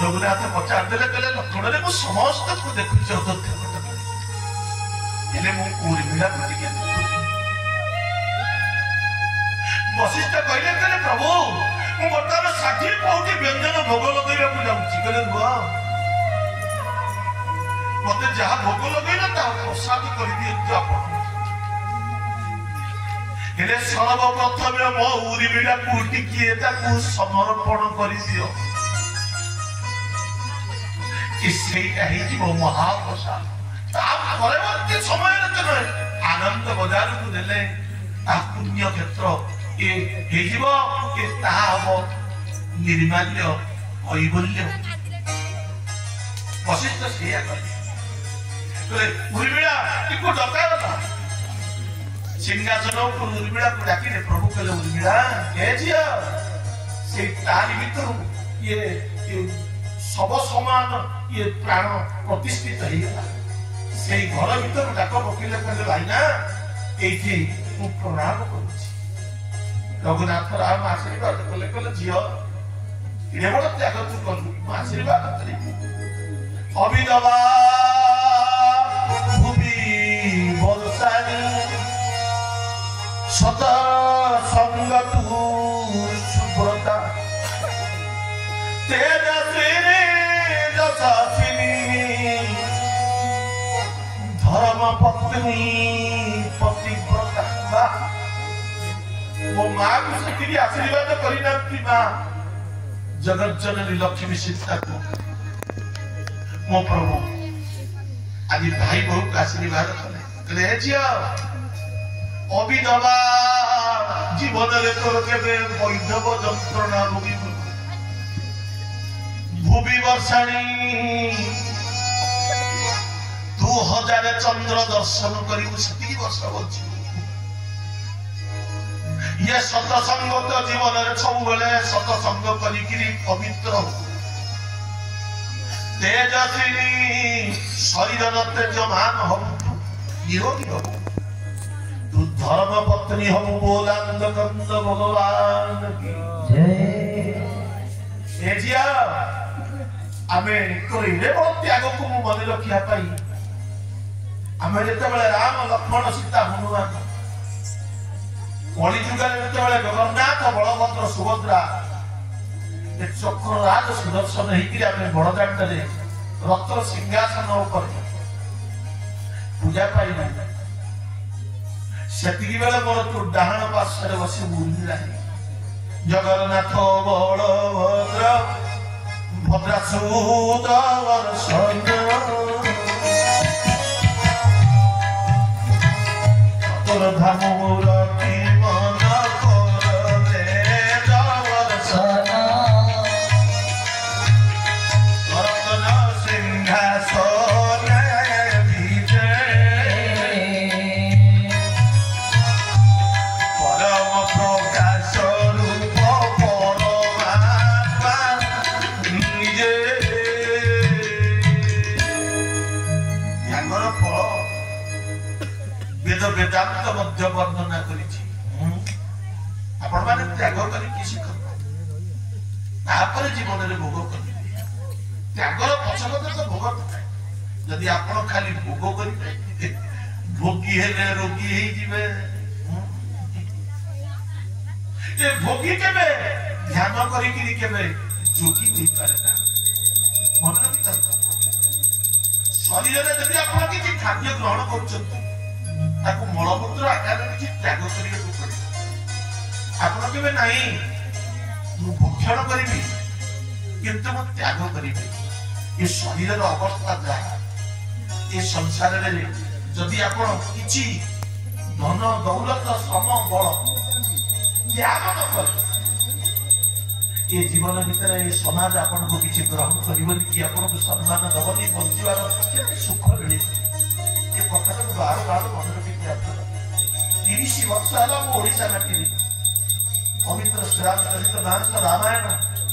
रघुनाथ पचारदेले कहले लक्ष्मण रे मु समस्त को देखुछि अयोध्या पटक हेले मु उर्मिला को टिके वशिष्ठ कहले कहले प्रभु मु वर्तमान 60 पौटी व्यंजन भोग लगैबा को जाउछि कहले रुआ मते जहा भोग लगैला ता प्रसाद कर दियौ आपण हेले सर्वप्रथम मो उर्मिला को टिके ताकू समर्पण कर दियो कि सेटा ही जीव महाप्रसाद परवर्ती समय आनंद बजार को देले पुण्य क्षेत्र ये निर्माल्य कैबल्य वशिष्ठ से उर्मिला डका सिंहासन उर्मिला को डाक प्रभु कहले उर्मिला से तारी भीतर ये सब समान ये प्राण प्रतिष्ठित होगा से घर भीतर डाक पकड़े कहले भाईना ये प्रणाम करुच्ची रघुनाथ राम आशीर्वाद कले कहले झील इे बड़ त्याग तू कलु आशीर्वाद करी अभिनवा भूमि बलशाली सत संग तू सुब्रता तेजस्विनी दशासिनी धर्म पत्नी पतिव्रता वो माँ को से आशीर्वाद करना माँ जगत जननी लक्ष्मी सीता को मो प्रभु आज भाई बहु को आशीर्वाद कले झिया अभिनवा जीवन तोर केबे वैधव जंत्रणा भोगी भूमि वर्षाणी 2000 चंद्र दर्शन करू से वर्ष बची ये सतसंग तो जीवन सब बेले सतसंग करी पवित्र तेजस्विनी शरीर तेजमान हम निरोगी हम तू धर्म पत्नी हम बोलांद कंद भगवान की जय आमे तोरे बहुत त्याग को मन रखिया पाई आमे जते बेले राम लक्ष्मण सीता हनुमान कलिजुगार जगन्नाथ बलभद्र सुभद्रा चक्रराज सुदर्शन होकर बड़दाण्ड रत्न सिंहासन पूजा पाई से बेले मोर तू डाण पार्श्व बसी उर्मिला जगन्नाथ बलभद्र भद्रासुदर्शन तोर धामूर वेदांत मध्य वर्णना करिछि आपण माने त्याग करी किसी कर जीवन रे भोग करी त्यागर पछगत तो भोग यदि आपण खाली भोग करी भोगी हेले रोगी हे जिवे ए भोगी केबे ध्यान करी कि केबे जोगी होई पारे ना मन रखि शरीर रे यदि आपण किछि खाद्य ग्रहण करछन ताको मलमूत्र आकार किछि त्याग करियो पड़े आपण केबे नाही मु भक्षण करिबी किंतु मु त्याग करिबी ये शरीर रो अवस्था जा ये संसार रे जदि आपण किछि धन दौलत सम बल त्याग न कर ये जीवन भीतर ये समाज आपण को किछि ग्रहण करिबनी कि आपण को सम्मान दबनी बंचिवार सुख मिले ये कथा को बार बार मन रखि 30 वर्ष हला ओडिसा नाटी पवित्र श्राद्ध चरित नाथ रामायण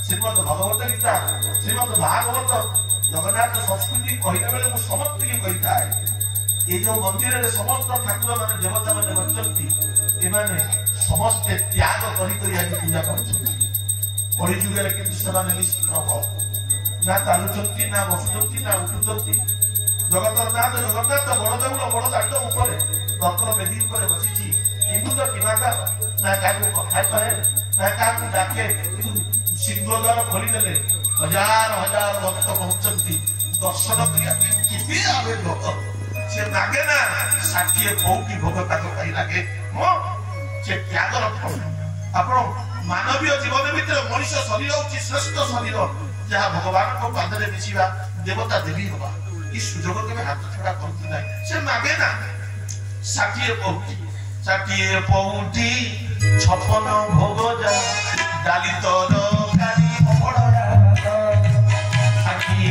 श्रीमद भगवत गीता श्रीमद भागवत जगन्नाथ संस्कृति कहला बेले मु समस्त के कहता है ये जो मंदिर रे समस्त ठाकुर माने देवता माने बचती ए माने समस्त त्याग करी करी आज पूजा करछन कलि जुग रे किंतु समान निष्प्रभ ନା ଚାଲୁଛନ୍ତି ନା ବସୁଛନ୍ତି ନା ଉଠୁଛନ୍ତି। ଜଗତର ନାଥ ଜଗନ୍ନାଥ ବଡଦେଉଳ ବଡ ଦାଣ୍ଡ ଉପରେ ରତ୍ନ ବେଦୀ ଉପରେ ବସିଛି। ଏମିତି କିମାକାର ନା କାହାକୁ କଥା କହେ ନା କାହାକୁ ଡାକେ। ସିଂହ ଦ୍ୱାର ଖୋଲିଦେଲେ ହଜାର ହଜାର ଭକ୍ତ ପହଞ୍ଚନ୍ତି ଦର୍ଶନ କରିବା ପାଇଁ। କେବେ ଆବେଗ ସେ ଲାଗେ ନା 60 କୋଟି ଭୋଗ ତାଙ୍କ ପାଇଁ ଲାଗେ। ସେ ତ୍ୟାଗର ଆପଣ ମାନବୀୟ ଜୀବନ ଭିତରେ ମଣିଷ ଶରୀର ହଉଛି ଶ୍ରେଷ୍ଠ ଶରୀର, ଯାହା ଭଗବାନଙ୍କ ପାଦରେ ମିଶିବା ଦେବତା ଦେବୀ ହବା। ଏ ସୁଯୋଗ କେବେ ହାତ ଛଡା କରନ୍ତି ନାହିଁ। ସେ ମାଗେ ନା 60 ପଉଠି 56 ଭୋଗ ଯା ଡାଲି ତର